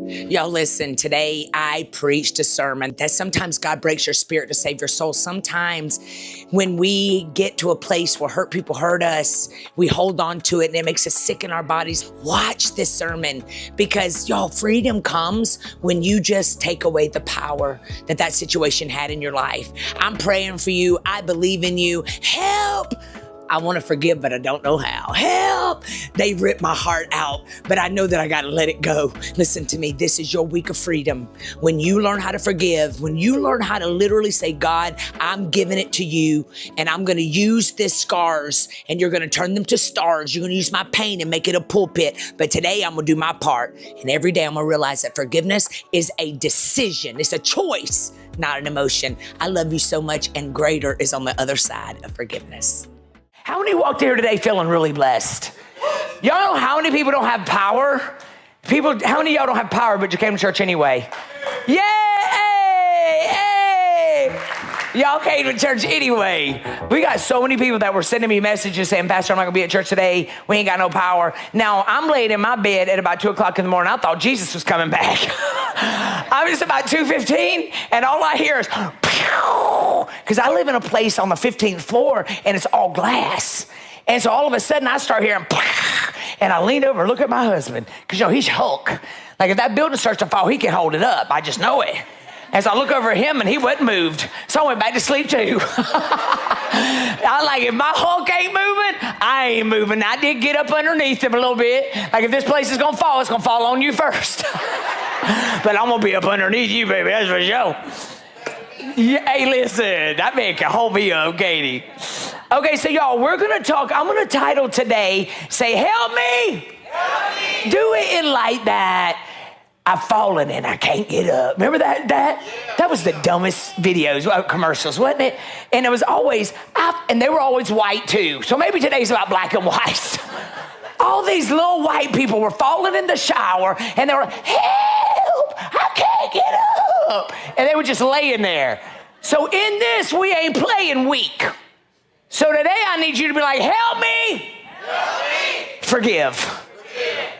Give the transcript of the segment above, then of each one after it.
Y'all listen, today I preached a sermon that sometimes God breaks your spirit to save your soul. Sometimes when we get to a place where hurt people hurt us, we hold on to it and it makes us sick in our bodies. Watch this sermon because y'all, freedom comes when you just take away the power that situation had in your life. I'm praying for you. I believe in you. Help! I want to forgive, but I don't know how. Help! They ripped my heart out, but I know that I got to let it go. Listen to me. This is your week of freedom. When you learn how to forgive, when you learn how to literally say, God, I'm giving it to you, and I'm going to use these scars, and you're going to turn them to stars. You're going to use my pain and make it a pulpit. But today I'm going to do my part. And every day I'm going to realize that forgiveness is a decision. It's a choice, not an emotion. I love you so much, and greater is on the other side of forgiveness. How many walked here today feeling really blessed? Y'all know how many people don't have power? How many of y'all don't have power, but you came to church anyway? Yay! Hey! Y'all came to church anyway. We got so many people that were sending me messages saying, Pastor, I'm not gonna be at church today. We ain't got no power. Now, I'm laying in my bed at about 2 o'clock in the morning. I thought Jesus was coming back. I was about 2:15, and all I hear is, because I live in a place on the 15th floor and it's all glass. And so all of a sudden I start hearing, and I lean over and look at my husband because, he's Hulk. Like if that building starts to fall, he can hold it up. I just know it. And so I look over at him and he wasn't moved. So I went back to sleep too. I like, if my Hulk ain't moving, I ain't moving. I did get up underneath him a little bit. Like if this place is gonna fall, it's gonna fall on you first. But I'm gonna be up underneath you, baby, that's for sure. Yeah, hey, listen, that man can hold me up, Katie. Okay, so y'all, we're gonna talk. I'm gonna title today, say, help me. Help me. Do it in like that. I've fallen and I can't get up. Remember that? That was the dumbest videos, commercials, wasn't it? And it was always, and they were always white too. So maybe today's about black and white. All these little white people were falling in the shower and they were, help, I can't get up. And they were just laying there. So in this, we ain't playing weak. So today I need you to be like, help me. Help me. Forgive. Forgive.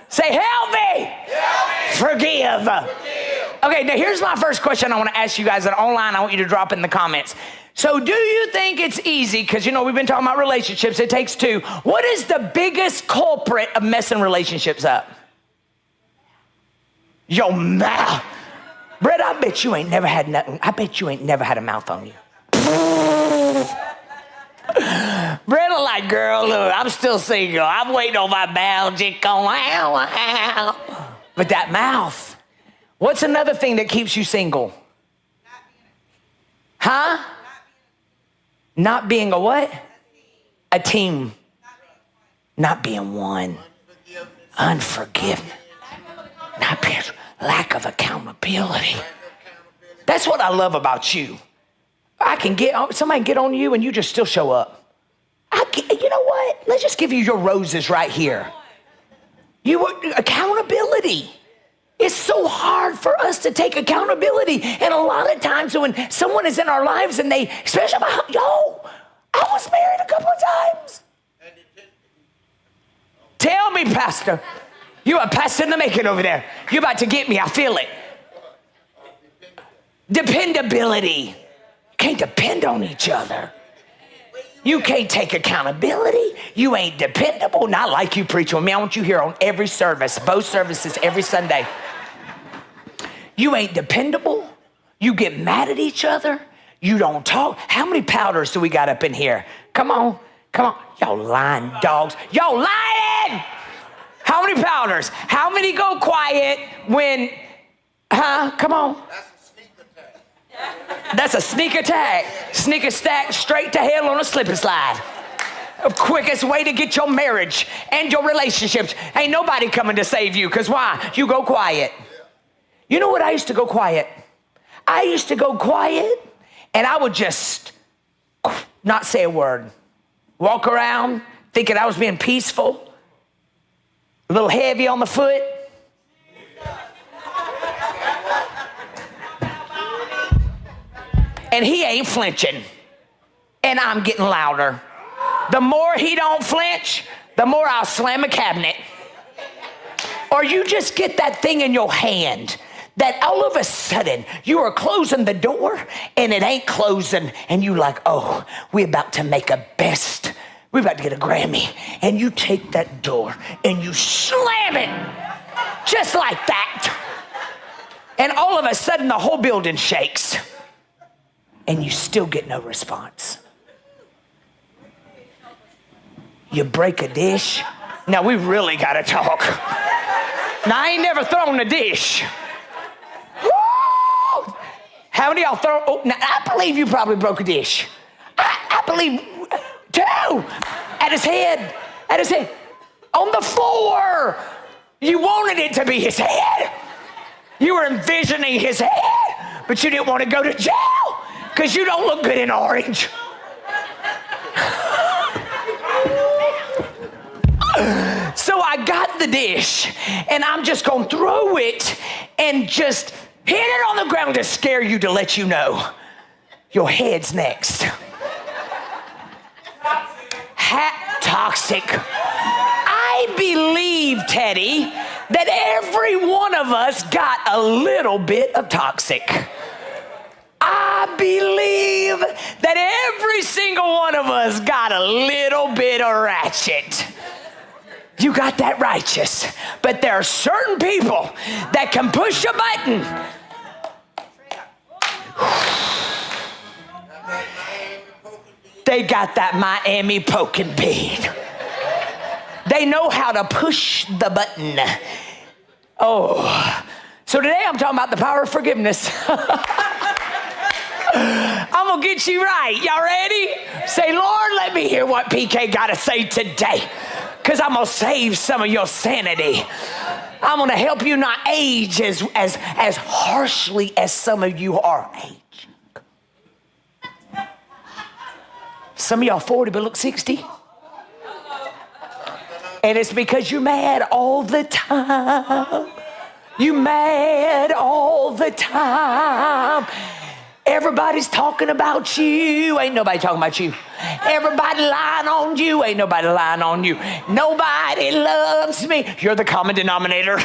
Say, help me. Help me. Forgive. Forgive. Okay, now here's my first question I want to ask you guys, and online I want you to drop in the comments. So do you think it's easy, because we've been talking about relationships, it takes two. What is the biggest culprit of messing relationships up? Your mouth. Brett, I bet you ain't never had nothing. I bet you ain't never had a mouth on you. Brett, like, girl, look, I'm still single. I'm waiting on my magic on. But that mouth. What's another thing that keeps you single? Huh? Not being a what? A team. Not being one. Unforgiveness. Not being, lack of accountability. That's what I love about you. Somebody get on you and you just still show up. You know what? Let's just give you your roses right here. Accountability. It's so hard for us to take accountability. And a lot of times when someone is in our lives and they, especially I was married a couple of times. Tell me, Pastor. You are pastor in the making over there. You're about to get me. I feel it. Dependability. You can't depend on each other. You can't take accountability. You ain't dependable. Not like you preach on me. I want you here on every service, both services, every Sunday. You ain't dependable. You get mad at each other. You don't talk. How many powders do we got up in here? Come on. Y'all lying dogs. Y'all lying. How many powders? How many go quiet when, come on. That's a sneak attack. Sneak a stack straight to hell on a slip and slide. The quickest way to get your marriage and your relationships. Ain't nobody coming to save you, because why? You go quiet. You know what? I used to go quiet. I used to go quiet and I would just not say a word. Walk around thinking I was being peaceful. A little heavy on the foot. And he ain't flinching. And I'm getting louder. The more he don't flinch, the more I'll slam a cabinet. Or you just get that thing in your hand that all of a sudden you are closing the door and it ain't closing, and you like, oh, we're about to make we're about to get a Grammy. And you take that door and you slam it just like that. And all of a sudden the whole building shakes and you still get no response. You break a dish. Now we really got to talk. Now I ain't never thrown a dish. Woo! How many of y'all throw? Oh, now I believe you probably broke a dish. I believe two at his head, on the floor. You wanted it to be his head. You were envisioning his head, but you didn't want to go to jail because you don't look good in orange. So I got the dish, and I'm just going to throw it and just hit it on the ground to scare you, to let you know your head's next. Toxic. I believe, Teddy, that every one of us got a little bit of toxic. I believe that every single one of us got a little bit of ratchet. You got that righteous. But there are certain people that can push a button. They got that Miami poking bead. They know how to push the button. Oh, so today I'm talking about the power of forgiveness. I'm going to get you right. Y'all ready? Say, Lord, let me hear what PK got to say today, because I'm going to save some of your sanity. I'm going to help you not age as harshly as some of you are aging. Some of y'all 40 but look 60. And it's because you're mad all the time. You mad all the time. Everybody's talking about you. Ain't nobody talking about you. Everybody lying on you. Ain't nobody lying on you. Nobody loves me. You're the common denominator.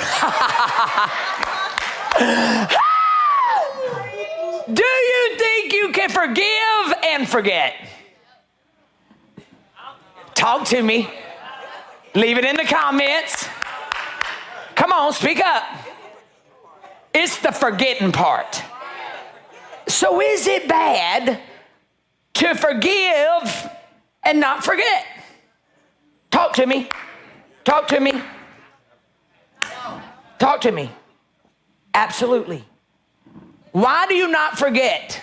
Do you think you can forgive and forget? Talk to me. Leave it in the comments. Come on, speak up. It's the forgetting part. So is it bad to forgive and not forget? Talk to me. Talk to me. Talk to me. Absolutely. Why do you not forget?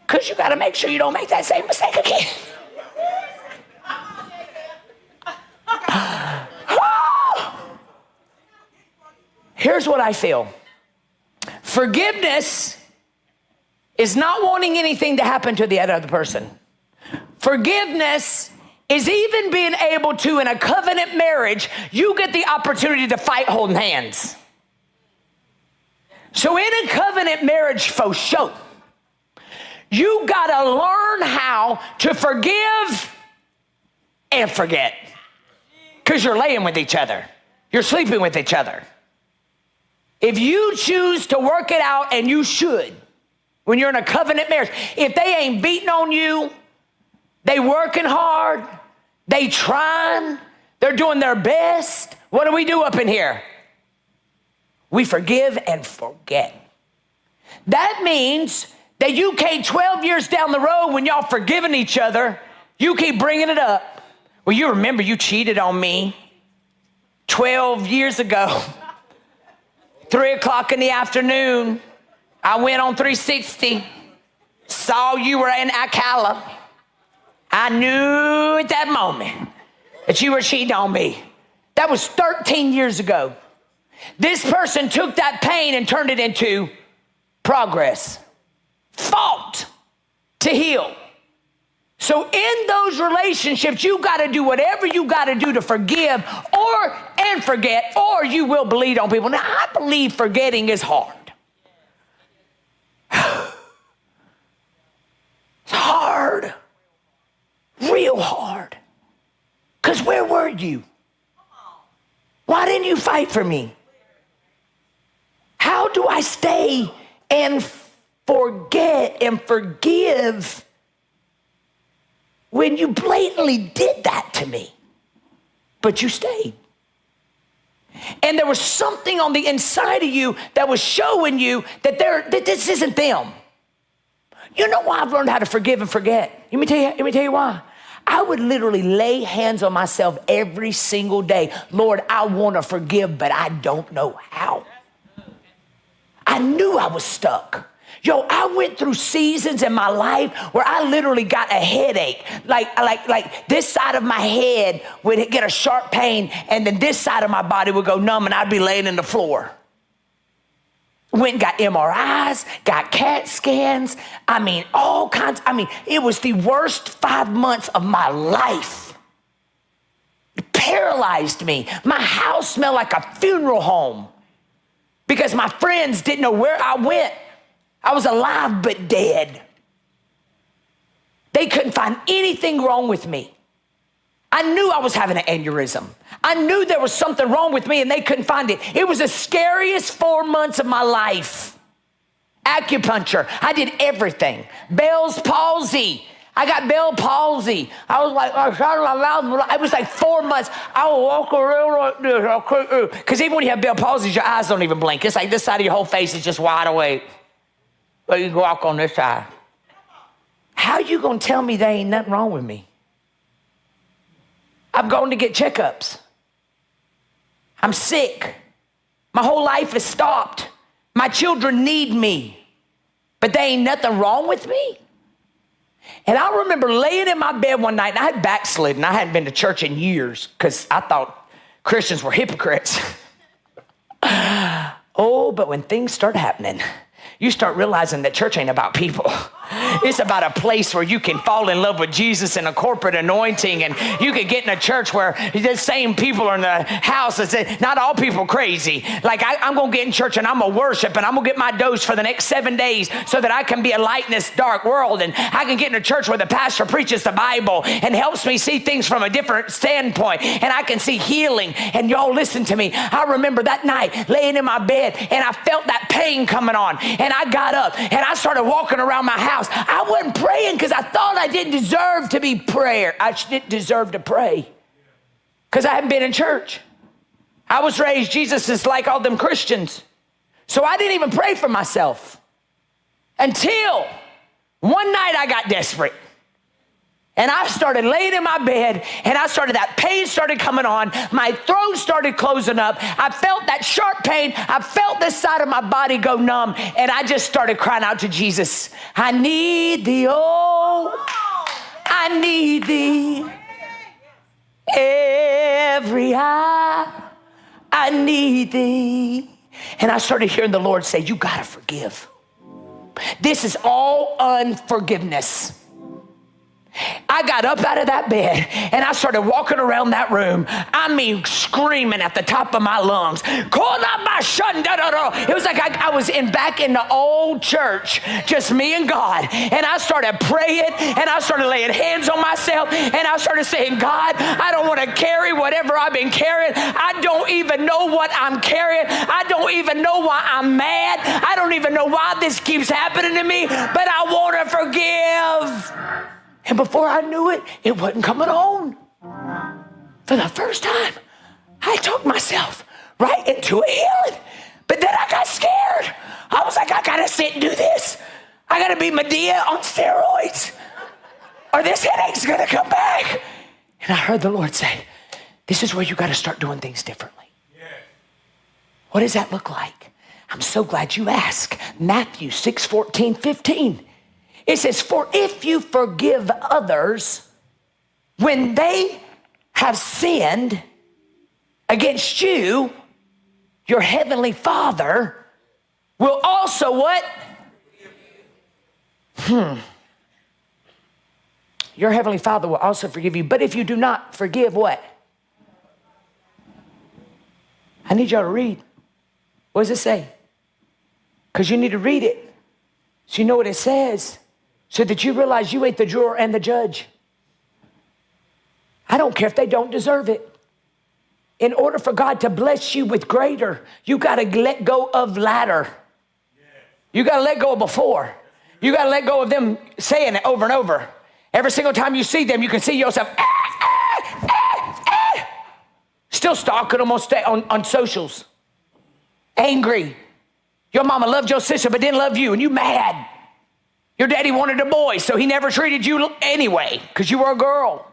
Because you got to make sure you don't make that same mistake again. Here's what I feel. Forgiveness is not wanting anything to happen to the other person. Forgiveness is even being able to, in a covenant marriage, you get the opportunity to fight holding hands. So in a covenant marriage, for sure, you got to learn how to forgive and forget. Because you're laying with each other. You're sleeping with each other. If you choose to work it out, and you should, when you're in a covenant marriage, if they ain't beating on you, they working hard, they trying, they're doing their best, what do we do up in here? We forgive and forget. That means that you can't 12 years down the road, when y'all forgiving each other, you keep bringing it up. Well, you remember you cheated on me 12 years ago. 3 o'clock in the afternoon, I went on 360, saw you were in Ocala. I knew at that moment that you were cheating on me. That was 13 years ago. This person took that pain and turned it into progress, fought to heal. So in those relationships, you got to do whatever you got to do to forgive and forget, or you will bleed on people. Now, I believe forgetting is hard. It's hard, real hard. Because where were you Why didn't you fight for me? How do I stay and forget and forgive when you blatantly did that to me? But you stayed. And there was something on the inside of you that was showing you that this isn't them. You know why I've learned how to forgive and forget? Let me tell you why. I would literally lay hands on myself every single day. Lord, I want to forgive, but I don't know how. I knew I was stuck. Yo, I went through seasons in my life where I literally got a headache. Like this side of my head would get a sharp pain, and then this side of my body would go numb, and I'd be laying in the floor. Went and got MRIs, got CAT scans. I mean, all kinds. I mean, it was the worst 5 months of my life. It paralyzed me. My house smelled like a funeral home because my friends didn't know where I went. I was alive but dead. They couldn't find anything wrong with me. I knew I was having an aneurysm. I knew there was something wrong with me and they couldn't find it. It was the scariest 4 months of my life. Acupuncture, I did everything. Bell's palsy, I got Bell palsy. I was like, I shot my mouth. It was like 4 months. I would walk around like this. Because even when you have Bell palsy, your eyes don't even blink. It's like this side of your whole face is just wide awake. But you can walk on this side. How you gonna tell me there ain't nothing wrong with me? I've gone to get checkups. I'm sick. My whole life has stopped. My children need me, but there ain't nothing wrong with me. And I remember laying in my bed one night, and I had backslidden. I hadn't been to church in years because I thought Christians were hypocrites. Oh, but when things start happening, you start realizing that church ain't about people. It's about a place where you can fall in love with Jesus and a corporate anointing, and you can get in a church where the same people are in the house and say, not all people crazy. Like I'm going to get in church and I'm going to worship and I'm going to get my dose for the next 7 days so that I can be a light in this dark world. And I can get in a church where the pastor preaches the Bible and helps me see things from a different standpoint, and I can see healing. And y'all listen to me. I remember that night laying in my bed and I felt that pain coming on, and I got up and I started walking around my house. I wasn't praying because I thought I didn't deserve to be prayer. I didn't deserve to pray because I hadn't been in church. I was raised, Jesus is like all them Christians. So I didn't even pray for myself until one night I got desperate. And I started laying in my bed, and that pain started coming on. My throat started closing up. I felt that sharp pain. I felt this side of my body go numb, and I just started crying out to Jesus. I need thee, oh, I need thee. Every hour, I need thee. And I started hearing the Lord say, you gotta forgive. This is all unforgiveness. I got up out of that bed and I started walking around that room. I mean, screaming at the top of my lungs. It was like I was back in the old church, just me and God. And I started praying and I started laying hands on myself and I started saying, God, I don't want to carry whatever I've been carrying. I don't even know what I'm carrying. I don't even know why I'm mad. I don't even know why this keeps happening to me, but I want to forgive. And before I knew it, it wasn't coming on. For the first time, I talked myself right into a healing. But then I got scared. I was like, I gotta sit and do this. I gotta be Medea on steroids, or this headache's gonna come back. And I heard the Lord say, this is where you gotta start doing things differently. Yeah. What does that look like? I'm so glad you asked. Matthew 6:14-15. It says, for if you forgive others when they have sinned against you, your heavenly Father will also what? Your heavenly Father will also forgive you. But if you do not forgive what? I need y'all to read. What does it say? Because you need to read it so you know what it says, so that you realize you ain't the juror and the judge. I don't care if they don't deserve it. in order for God to bless you with greater, you got to let go of latter. You got to let go of before. You got to let go of them saying it over and over. Every single time you see them, you can see yourself, still stalking them on socials. Angry. Your mama loved your sister but didn't love you, and you mad. Your daddy wanted a boy, so he never treated you anyway because you were a girl.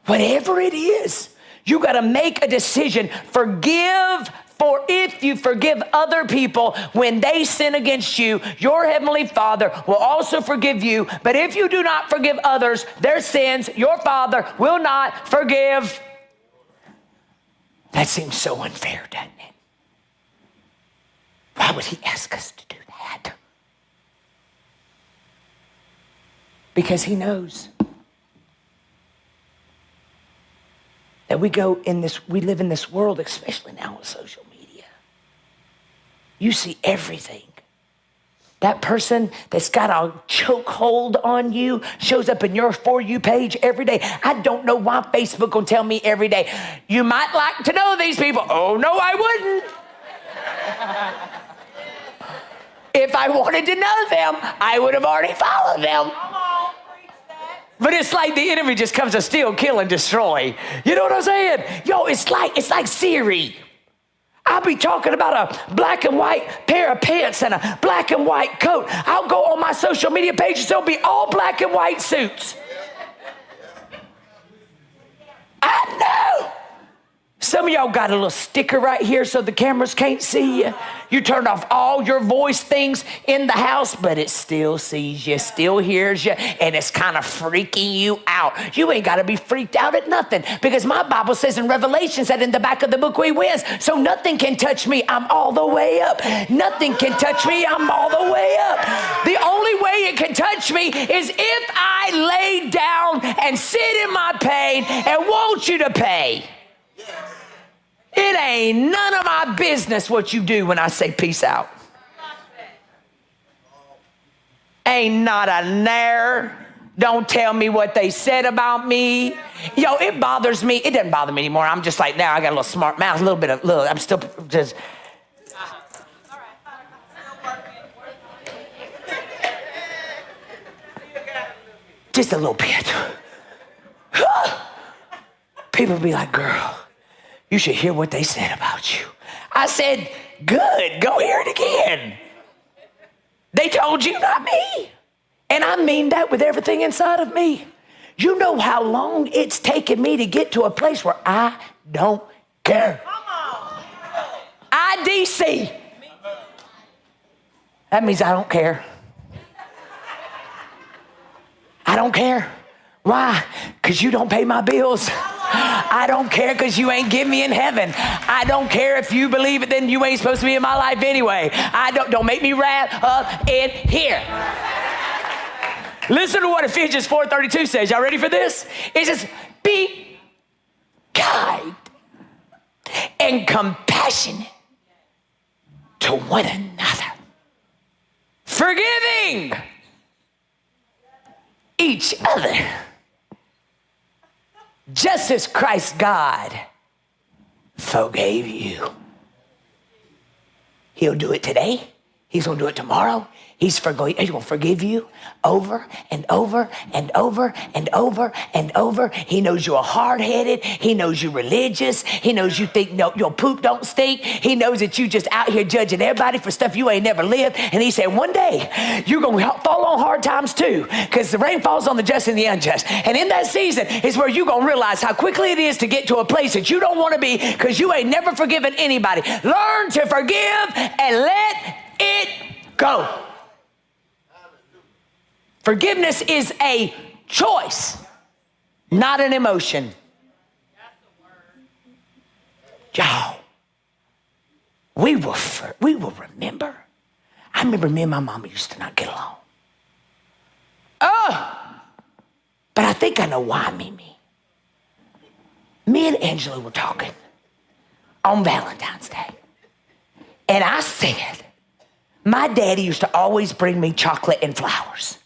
Whatever it is, you got to make a decision. Forgive, for if you forgive other people when they sin against you, your heavenly Father will also forgive you. But if you do not forgive others their sins, your Father will not forgive. That seems so unfair, doesn't it? Why would he ask us to do that? Because he knows that we live in this world, especially now with social media. You see everything. That person that's got a chokehold on you shows up in your For You page every day. I don't know why Facebook will tell me every day, you might like to know these people. Oh, no, I wouldn't. If I wanted to know them, I would have already followed them. But it's like the enemy just comes to steal, kill, and destroy. You know what I'm saying? Yo, it's like Siri. I'll be talking about a black and white pair of pants and a black and white coat. I'll go on my social media pages, there'll be all black and white suits. I know. Some of y'all got a little sticker right here so the cameras can't see you. You turned off all your voice things in the house, but it still sees you, still hears you, and it's kind of freaking you out. You ain't got to be freaked out at nothing, because my Bible says in Revelation that in the back of the book we wins. So nothing can touch me. I'm all the way up. Nothing can touch me. I'm all the way up. The only way it can touch me is if I lay down and sit in my pain and want you to pay. It ain't none of my business what you do when I say peace out. Ain't not a nair. Don't tell me what they said about me. Yo, it bothers me. It doesn't bother me anymore. I'm just like, now I got a little smart mouth, I'm still just. Just a little bit. People be like, girl, you should hear what they said about you. I said, good, go hear it again. They told you, not me. And I mean that with everything inside of me. You know how long it's taken me to get to a place where I don't care. IDC. That means I don't care. I don't care. Why? Because you don't pay my bills. I don't care because you ain't give me in heaven. I don't care if you believe it, then you ain't supposed to be in my life anyway. Don't make me wrap up in here. Listen to what Ephesians 4:32 says. Y'all ready for this? It says, be kind and compassionate to one another, forgiving each other, just as Christ God forgave you. He'll do it today. He's going to do it tomorrow. He's going to forgive you over and over and over and over and over. He knows you're hard-headed. He knows you're religious. He knows you think no, your poop don't stink. He knows that you just out here judging everybody for stuff you ain't never lived. And he said, one day you're going to fall on hard times too, because the rain falls on the just and the unjust. And in that season is where you're going to realize how quickly it is to get to a place that you don't want to be, because you ain't never forgiven anybody. Learn to forgive and let it go. Forgiveness is a choice, not an emotion. Y'all, we will remember. I remember me and my mama used to not get along. But I think I know why, Mimi. Me and Angela were talking on Valentine's Day. And I said, my daddy used to always bring me chocolate and flowers.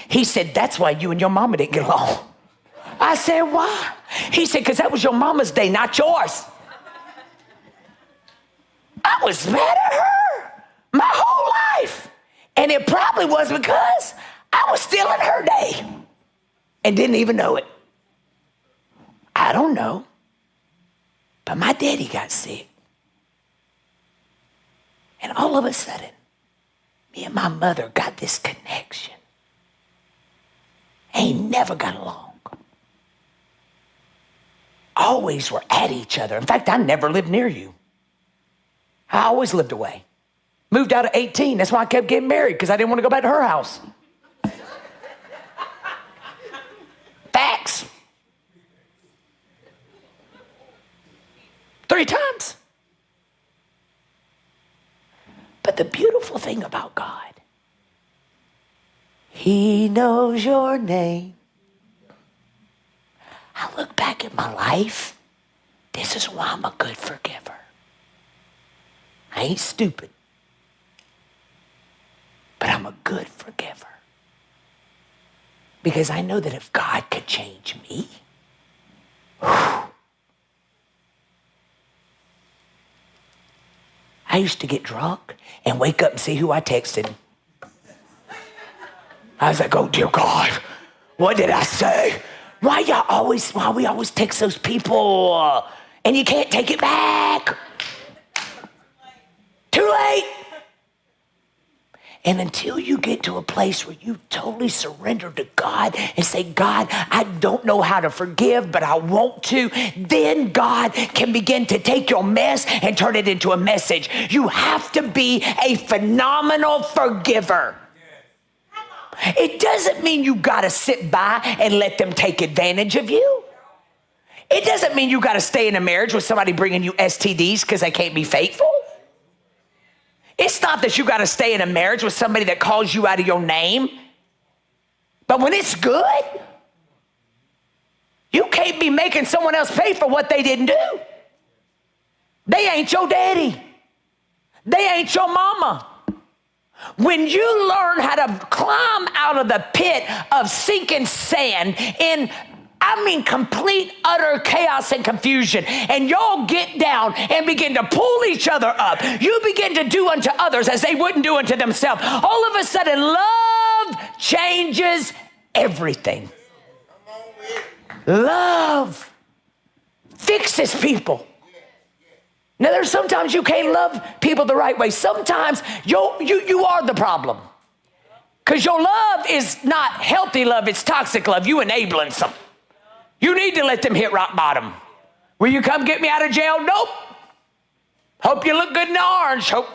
He said, that's why you and your mama didn't get along. I said, why? He said, because that was your mama's day, not yours. I was mad at her my whole life. And it probably was because I was still in her day and didn't even know it. I don't know. But my daddy got sick. And all of a sudden, me and my mother got this connection. Ain't never got along. Always were at each other. In fact, I never lived near you. I always lived away. Moved out at 18. That's why I kept getting married, because I didn't want to go back to her house. Facts. 3 times. But the beautiful thing about God, He knows your name. I look back at my life. This is why I'm a good forgiver. I ain't stupid, but I'm a good forgiver. Because I know that if God could change me, I used to get drunk and wake up and see who I texted. I was like, oh, dear God, what did I say? Why we always text those people and you can't take it back? Too late. And until you get to a place where you totally surrender to God and say, God, I don't know how to forgive, but I want to, then God can begin to take your mess and turn it into a message. You have to be a phenomenal forgiver. It doesn't mean you got to sit by and let them take advantage of you. It doesn't mean you got to stay in a marriage with somebody bringing you STDs because they can't be faithful. It's not that you got to stay in a marriage with somebody that calls you out of your name. But when it's good, you can't be making someone else pay for what they didn't do. They ain't your daddy. They ain't your mama. When you learn how to climb out of the pit of sinking sand in complete, utter chaos and confusion, and y'all get down and begin to pull each other up. You begin to do unto others as they wouldn't do unto themselves. All of a sudden, love changes everything. Love fixes people. Now, there's sometimes you can't love people the right way. Sometimes you are the problem. Because your love is not healthy love, it's toxic love. You enabling some. You need to let them hit rock bottom. Will you come get me out of jail? Nope. Hope you look good in the orange. Hope.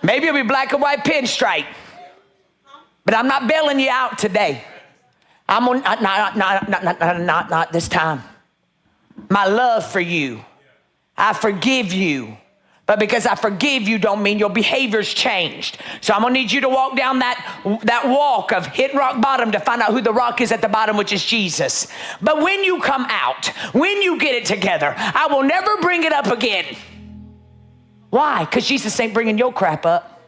Maybe it'll be black and white pinstripe. But I'm not bailing you out today. I'm on, not this time. My love for you. I forgive you. But because I forgive you don't mean your behavior's changed. So I'm going to need you to walk down that walk of hitting rock bottom to find out who the rock is at the bottom, which is Jesus. But when you come out, when you get it together, I will never bring it up again. Why? Because Jesus ain't bringing your crap up.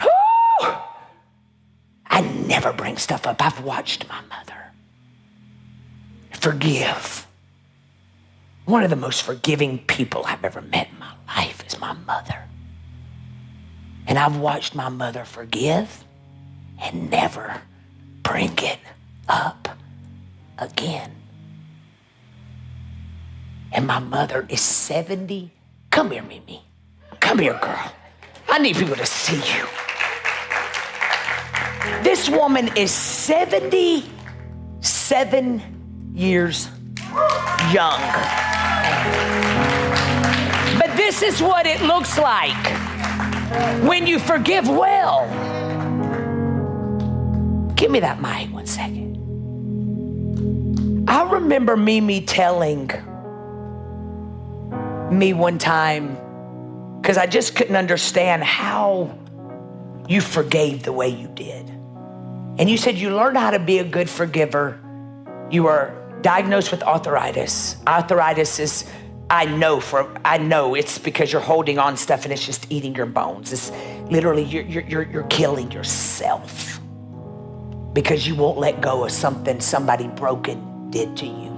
Whew. I never bring stuff up. I've watched my mother forgive. One of the most forgiving people I've ever met in my life is my mother. And I've watched my mother forgive and never bring it up again. And my mother is 70. Come here, Mimi. Come here, girl. I need people to see you. This woman is 77 years young. But this is what it looks like when you forgive well. Give me that mic 1 second. I remember Mimi telling me one time, because I just couldn't understand how you forgave the way you did. And you said you learned how to be a good forgiver. You were diagnosed with arthritis. Arthritis is, I know it's because you're holding on stuff and it's just eating your bones. It's literally you're killing yourself because you won't let go of something somebody broken did to you.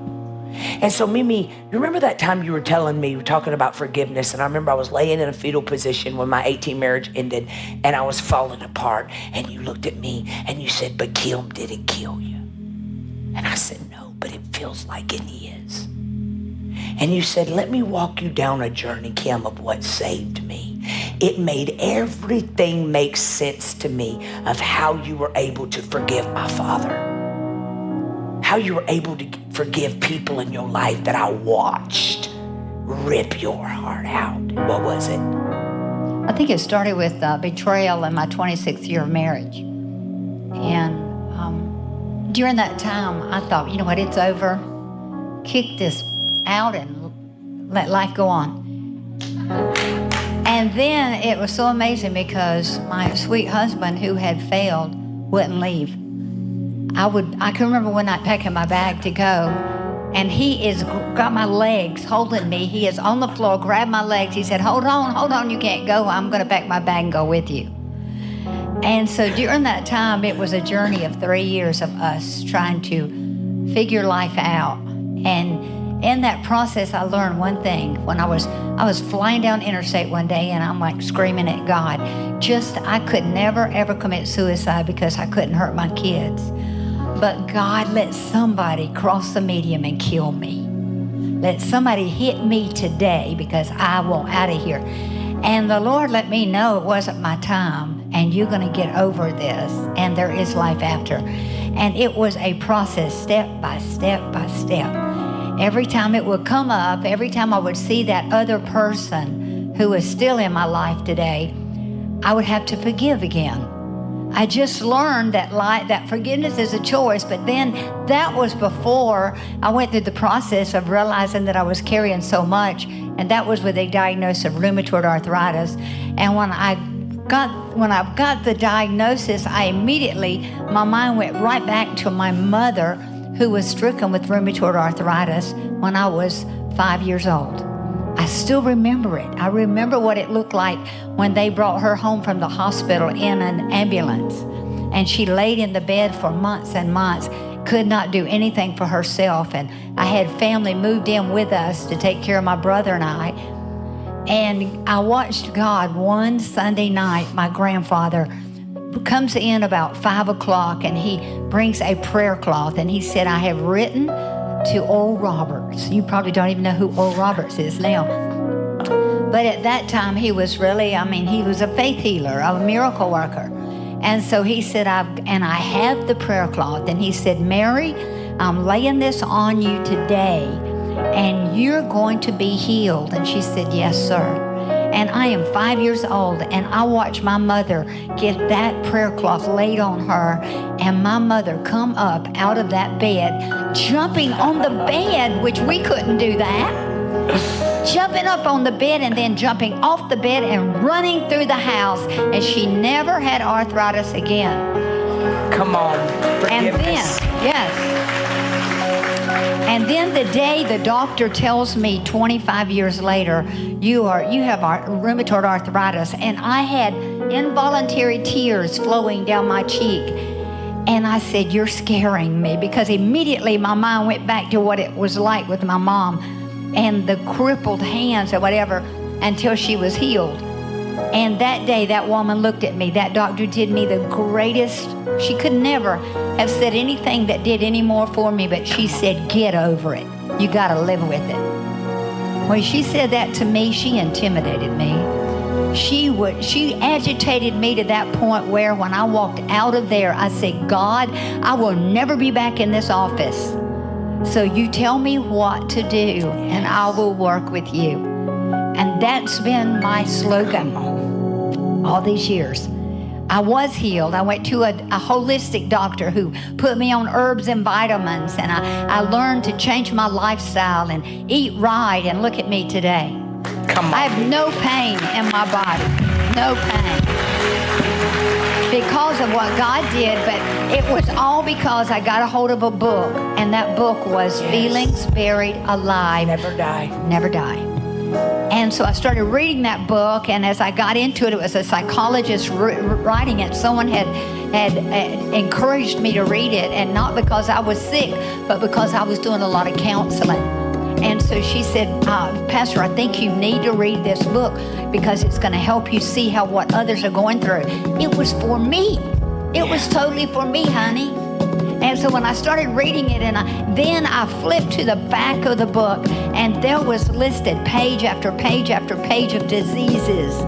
And so, Mimi, you remember that time you were telling me, you were talking about forgiveness, and I remember I was laying in a fetal position when my 18 marriage ended, and I was falling apart, and you looked at me, and you said, but Kim, did it kill you? And I said, no, but it feels like it is. And you said, let me walk you down a journey, Kim, of what saved me. It made everything make sense to me of how you were able to forgive my father. How you were able to forgive people in your life that I watched rip your heart out. What was it? I think it started with betrayal in my 26th year of marriage. And during that time, I thought, you know what, it's over. Kick this out and let life go on. And then it was so amazing because my sweet husband, who had failed, wouldn't leave. I can remember one night packing my bag to go, and he is got my legs holding me. He is on the floor, grabbed my legs. He said, hold on, you can't go. I'm going to pack my bag and go with you. And so during that time, it was a journey of 3 years of us trying to figure life out. And in that process, I learned one thing. When I was flying down interstate one day, and I'm like screaming at God, I could never, ever commit suicide because I couldn't hurt my kids. But God, let somebody cross the medium and kill me. Let somebody hit me today because I want out of here. And the Lord let me know it wasn't my time, and you're going to get over this, and there is life after. And it was a process, step by step by step. Every time it would come up, every time I would see that other person who is still in my life today, I would have to forgive again. I just learned that forgiveness is a choice, but then that was before I went through the process of realizing that I was carrying so much, and that was with a diagnosis of rheumatoid arthritis. And when I got the diagnosis, my mind went right back to my mother, who was stricken with rheumatoid arthritis when I was 5 years old. I still remember it. I remember what it looked like when they brought her home from the hospital in an ambulance. And she laid in the bed for months and months, could not do anything for herself. And I had family moved in with us to take care of my brother and I. And I watched God one Sunday night. My grandfather comes in about 5 o'clock, and he brings a prayer cloth, and he said, I have written to Oral Roberts. You probably don't even know who Oral Roberts is now. But at that time, he was he was a faith healer, a miracle worker. And so he said, I have the prayer cloth. And he said, Mary, I'm laying this on you today, and you're going to be healed. And she said, yes, sir. And I am 5 years old, and I watched my mother get that prayer cloth laid on her, and my mother come up out of that bed, jumping on the bed, which we couldn't do that. Jumping up on the bed and then jumping off the bed and running through the house, and she never had arthritis again. Come on, forgiveness. And then, yes. And then the day the doctor tells me 25 years later, you have rheumatoid arthritis, and I had involuntary tears flowing down my cheek. And I said, you're scaring me, because immediately my mind went back to what it was like with my mom and the crippled hands or whatever until she was healed. And that day, that woman looked at me. That doctor did me the greatest. She could never have said anything that did any more for me, but she said, get over it. You got to live with it. When she said that to me, she intimidated me. She agitated me to that point where when I walked out of there, I said, God, I will never be back in this office. So you tell me what to do, and I will work with you. And that's been my slogan all these years. I was healed. I went to a holistic doctor who put me on herbs and vitamins, and I learned to change my lifestyle and eat right, and look at me today. Come on. I have no pain in my body. No pain. Because of what God did, but it was all because I got a hold of a book, and that book was Feelings Buried Alive. Never Die. Never Die. And so I started reading that book, and as I got into it, it was a psychologist writing it. Someone had encouraged me to read it, and not because I was sick, but because I was doing a lot of counseling. And so she said, Pastor, I think you need to read this book because it's going to help you see what others are going through. It was for me. It was totally for me, honey. And so when I started reading it, then I flipped to the back of the book, and there was listed page after page after page of diseases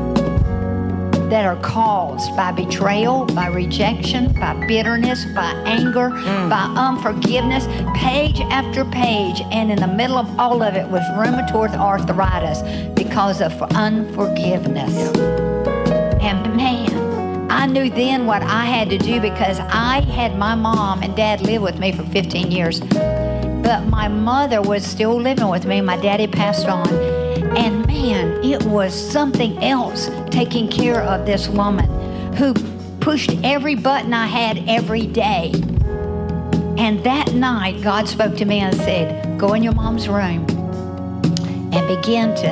that are caused by betrayal, by rejection, by bitterness, by anger, by unforgiveness, page after page. And in the middle of all of it was rheumatoid arthritis because of unforgiveness. And man, I knew then what I had to do because I had my mom and dad live with me for 15 years. But my mother was still living with me. My daddy passed on. And man, it was something else taking care of this woman who pushed every button I had every day. And that night, God spoke to me and said, go in your mom's room and begin to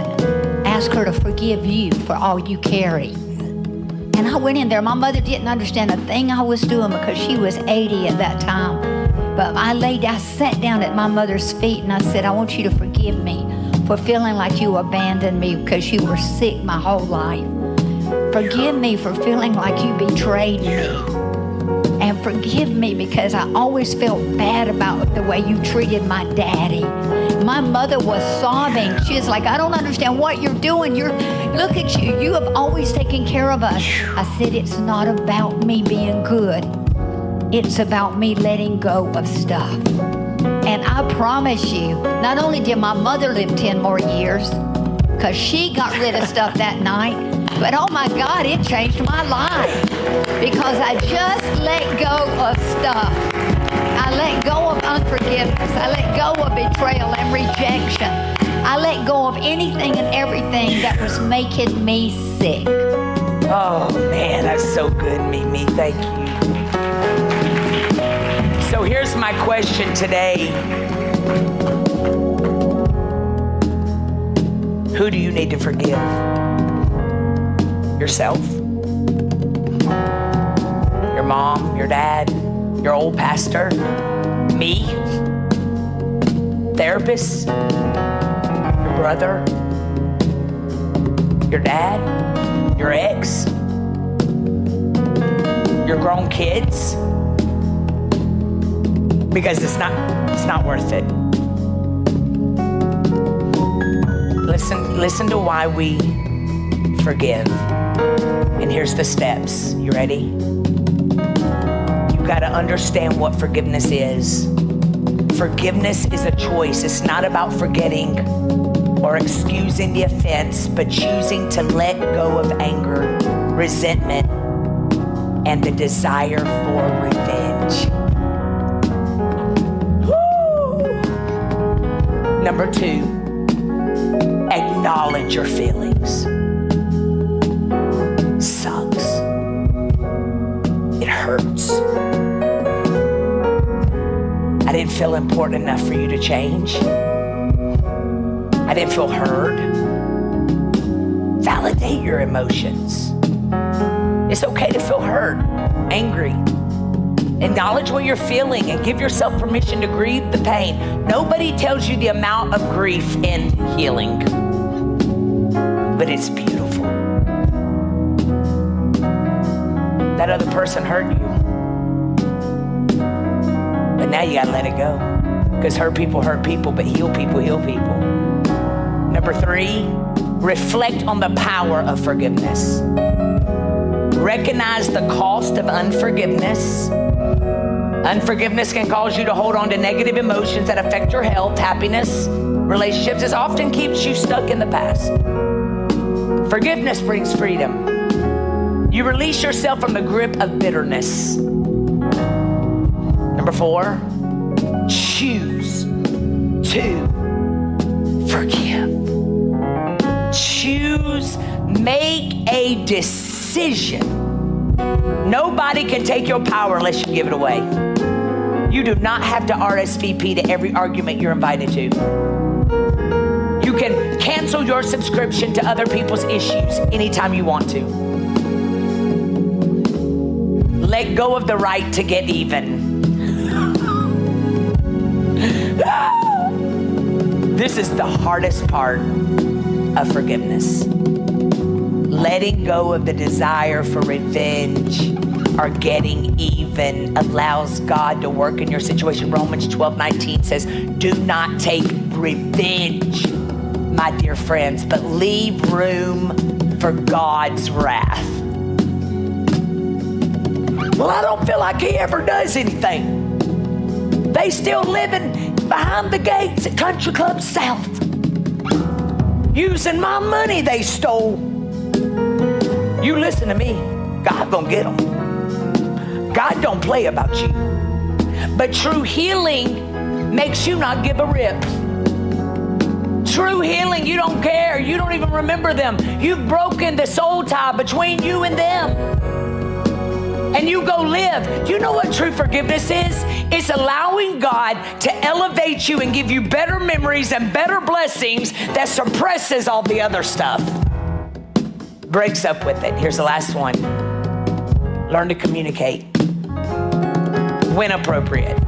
ask her to forgive you for all you carry. And I went in there. My mother didn't understand a thing I was doing because she was 80 at that time. But I sat down at my mother's feet and I said, I want you to forgive me for feeling like you abandoned me because you were sick my whole life. Forgive me for feeling like you betrayed me. And forgive me because I always felt bad about the way you treated my daddy. My mother was sobbing. She was like, I don't understand what you're doing. Look at you. You have always taken care of us. I said, it's not about me being good. It's about me letting go of stuff. And I promise you, not only did my mother live 10 more years, because she got rid of stuff that night, but oh my God, it changed my life. Because I just let go of stuff. I let go of unforgiveness. I let go of betrayal and rejection. I let go of anything and everything that was making me sick. Oh man, that's so good, Mimi. Thank you. So here's my question today. Who do you need to forgive? Yourself? Your mom, your dad, your old pastor, me, therapist, your brother, your dad, your ex, your grown kids, because it's not worth it. Listen to why we forgive. And here's the steps. You ready? You got to understand what forgiveness is. Forgiveness is a choice. It's not about forgetting or excusing the offense, but choosing to let go of anger, resentment, and the desire for revenge. Woo! Number 2, acknowledge your feelings. Sucks. It hurts. I didn't feel important enough for you to change. I didn't feel heard. Validate your emotions. It's okay to feel hurt, angry. Acknowledge what you're feeling and give yourself permission to grieve the pain. Nobody tells you the amount of grief in healing, but it's beautiful. That other person hurt you, but now you gotta let it go, because hurt people, but heal people, heal people. Number 3, reflect on the power of forgiveness. Recognize the cost of unforgiveness. Unforgiveness can cause you to hold on to negative emotions that affect your health, happiness, relationships. It often keeps you stuck in the past. Forgiveness brings freedom. You release yourself from the grip of bitterness. Number 4, choose to forgive. Choose, make a decision. Nobody can take your power unless you give it away. You do not have to RSVP to every argument you're invited to. You can cancel your subscription to other people's issues anytime you want to. Let go of the right to get even. This is the hardest part of forgiveness. Letting go of the desire for revenge or getting even allows God to work in your situation. Romans 12:19 says, do not take revenge, my dear friends, but leave room for God's wrath. Well, I don't feel like he ever does anything. They still living behind the gates at Country Club South, using my money they stole. You listen to me. God gonna get them. God don't play about you. But true healing makes you not give a rip. True healing, you don't care. You don't even remember them. You've broken the soul tie between you and them. And you go live. You know what true forgiveness is? It's allowing God to elevate you and give you better memories and better blessings that suppresses all the other stuff. Breaks up with it. Here's the last one. Learn to communicate when appropriate.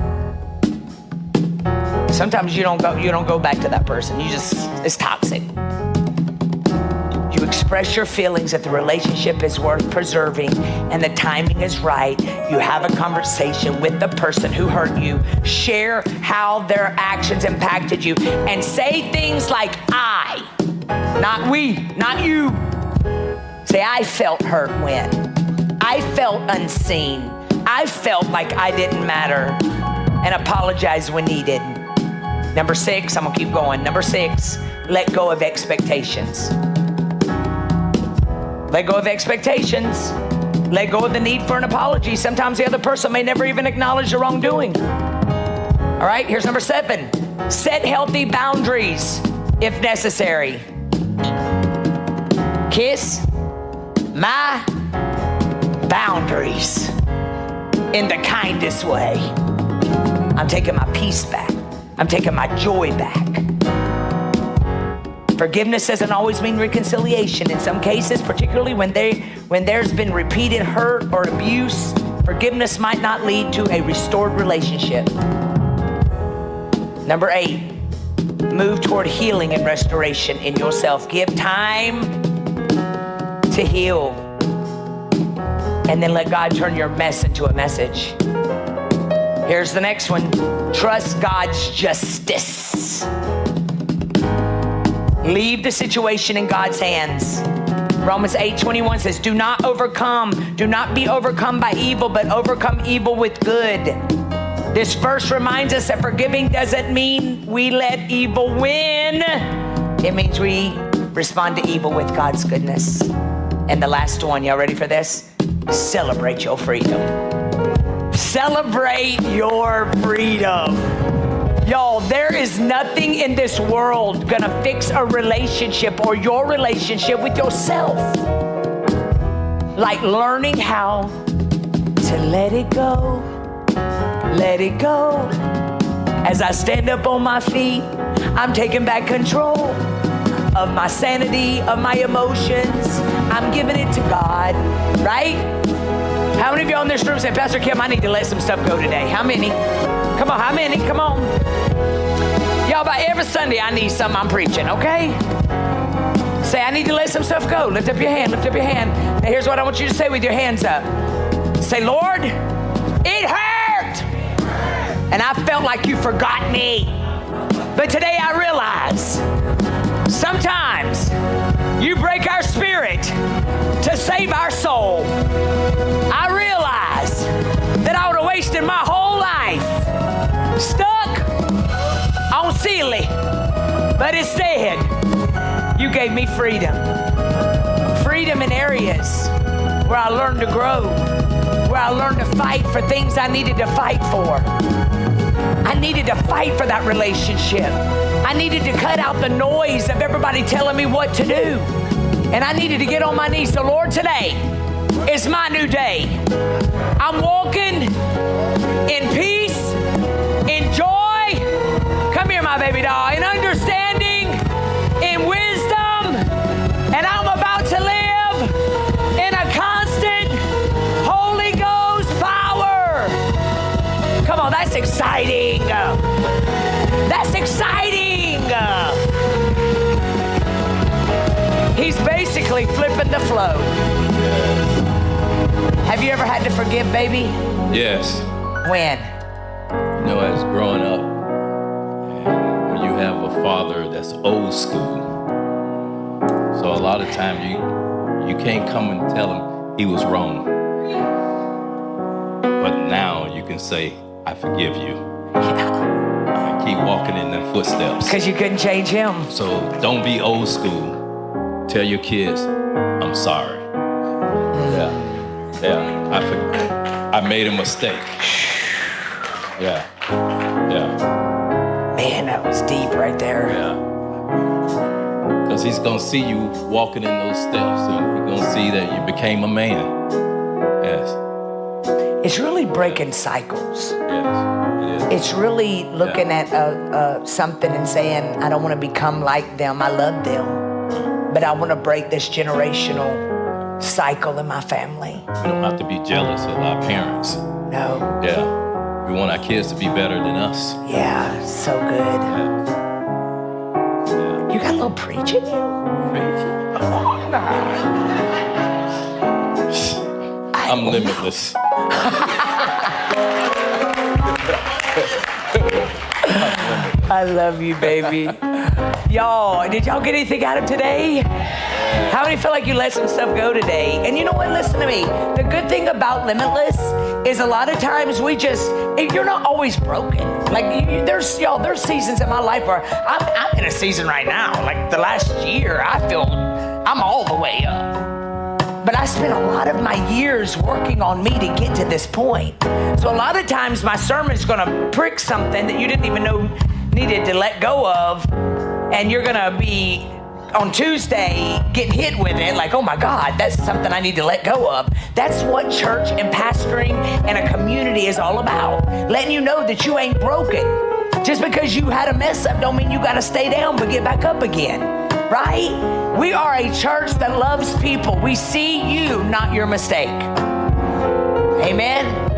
Sometimes you don't go back to that person. It's toxic. You express your feelings that the relationship is worth preserving and the timing is right. You have a conversation with the person who hurt you. Share how their actions impacted you and say things like I, not we, not you. Say, I felt hurt when. I felt unseen. I felt like I didn't matter, and apologize when needed. Number 6, I'm gonna keep going. Number 6, let go of expectations. Let go of expectations. Let go of the need for an apology. Sometimes the other person may never even acknowledge the wrongdoing. All right, here's number 7. Set healthy boundaries if necessary. Kiss my boundaries in the kindest way. I'm taking my peace back. I'm taking my joy back. Forgiveness doesn't always mean reconciliation. In some cases, particularly when there's been repeated hurt or abuse, forgiveness might not lead to a restored relationship. Number 8, move toward healing and restoration in yourself. Give time to heal. And then let God turn your mess into a message. Here's the next one. Trust God's justice. Leave the situation in God's hands. Romans 8:21 says, do not be overcome by evil, but overcome evil with good. This verse reminds us that forgiving doesn't mean we let evil win. It means we respond to evil with God's goodness. And the last one, y'all ready for this? Celebrate your freedom. Celebrate your freedom. Y'all, there is nothing in this world gonna fix a relationship or your relationship with yourself like learning how to let it go. Let it go. As I stand up on my feet, I'm taking back control of my sanity, of my emotions. I'm giving it to God, right? How many of you in this room say, Pastor Kim, I need to let some stuff go today? How many? Come on, how many? Come on. Y'all, about every Sunday, I need something I'm preaching, okay? Say, I need to let some stuff go. Lift up your hand, lift up your hand. Now, here's what I want you to say with your hands up. Say, Lord, it hurt. And I felt like you forgot me. But today I realize sometimes you break our spirit to save our soul. I realize that I would have wasted my whole life stuck on Sealy, but instead you gave me freedom. Freedom in areas where I learned to grow, where I learned to fight for things I needed to fight for. I needed to fight for that relationship. I needed to cut out the noise of everybody telling me what to do. And I needed to get on my knees. So Lord, today is my new day. I'm walking in peace, in joy. Come here, my baby doll. In understanding, in wisdom. exciting. That's exciting. He's basically flipping the flow. Have you ever had to forgive, baby? Yes. When? You know, as growing up, when you have a father that's old school, so a lot of times you can't come and tell him he was wrong. But now you can say, I forgive you. And keep walking in their footsteps. Because you couldn't change him. So don't be old school. Tell your kids, I'm sorry. Yeah, I made a mistake. Yeah. Man, that was deep right there. Yeah. Because he's going to see you walking in those steps, and he's going to see that you became a man. Yes. It's really breaking cycles. Yes, it is. It's really looking at something and saying, I don't want to become like them. I love them. But I want to break this generational cycle in my family. We don't have to be jealous of our parents. No. Yeah. We want our kids to be better than us. Yeah, so good. Yeah. You got a little preach in you? I'm limitless. I love you, baby. Y'all, did y'all get anything out of today? How many feel like you let some stuff go today? And you know what? Listen to me. The good thing about Limitless is a lot of times you're not always broken. Like there's seasons in my life where I'm in a season right now. Like the last year, I feel I'm all the way up. But I spent a lot of my years working on me to get to this point. So a lot of times my sermon's gonna prick something that you didn't even know needed to let go of, and you're gonna be on Tuesday getting hit with it like, oh my God, that's something I need to let go of. That's what church and pastoring and a community is all about. Letting you know that you ain't broken. Just because you had a mess up don't mean you gotta stay down but get back up again, right? We are a church that loves people. We see you, not your mistake. Amen.